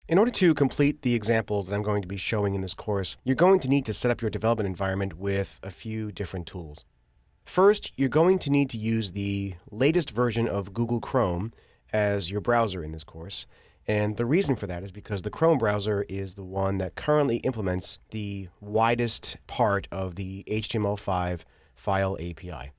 In order to complete the examples that I'm going to be showing in this course, you're going to need to set up your development environment with a few different tools. First, you're going to need to use the latest version of Google Chrome as your browser in this course. And the reason for that is because the Chrome browser is the one that currently implements the widest part of the HTML5 file API.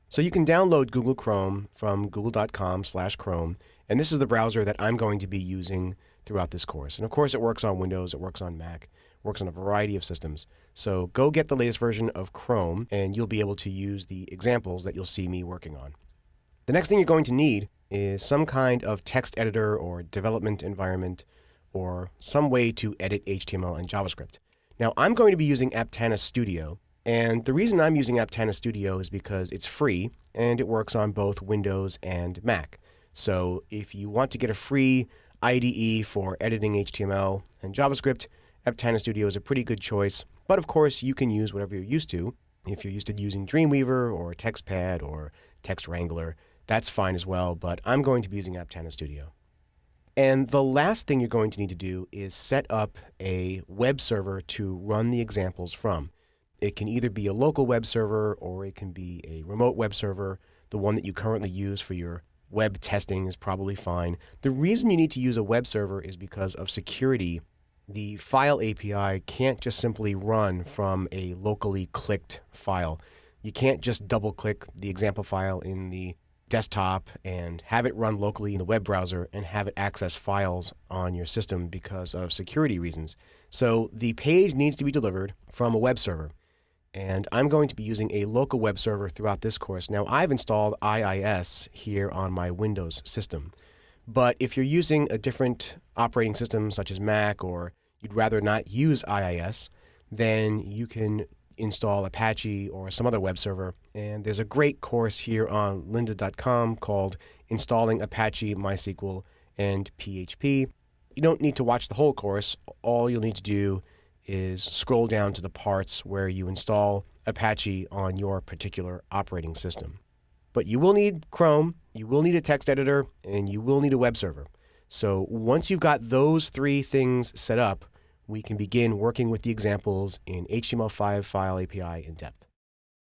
So you can download Google Chrome from google.com/Chrome, and this is the browser that I'm going to be using throughout this course. And of course, it works on Windows, it works on Mac, it works on a variety of systems. So go get the latest version of Chrome, and you'll be able to use the examples that you'll see me working on. The next thing you're going to need is some kind of text editor or development environment or some way to edit HTML and JavaScript. Now, I'm going to be using Aptana Studio, and the reason I'm using Aptana Studio is because it's free and it works on both Windows and Mac. So if you want to get a free IDE for editing HTML and JavaScript, Aptana Studio is a pretty good choice. But of course, you can use whatever you're used to. If you're used to using Dreamweaver or TextPad or Text Wrangler, that's fine as well, but I'm going to be using Aptana Studio. And the last thing you're going to need to do is set up a web server to run the examples from. It can either be a local web server or it can be a remote web server. The one that you currently use for your web testing is probably fine. The reason you need to use a web server is because of security. The file API can't just simply run from a locally clicked file. You can't just double-click the example file in the desktop and have it run locally in the web browser and have it access files on your system because of security reasons. So the page needs to be delivered from a web server. And I'm going to be using a local web server throughout this course. Now, I've installed IIS here on my Windows system. But if you're using a different operating system such as Mac, or you'd rather not use IIS, then you can install Apache or some other web server. And there's a great course here on lynda.com called Installing Apache, MySQL, and PHP. You don't need to watch the whole course. All you'll need to do is scroll down to the parts where you install Apache on your particular operating system. But you will need Chrome, you will need a text editor, and you will need a web server. So once you've got those three things set up, we can begin working with the examples in HTML5 file API in depth.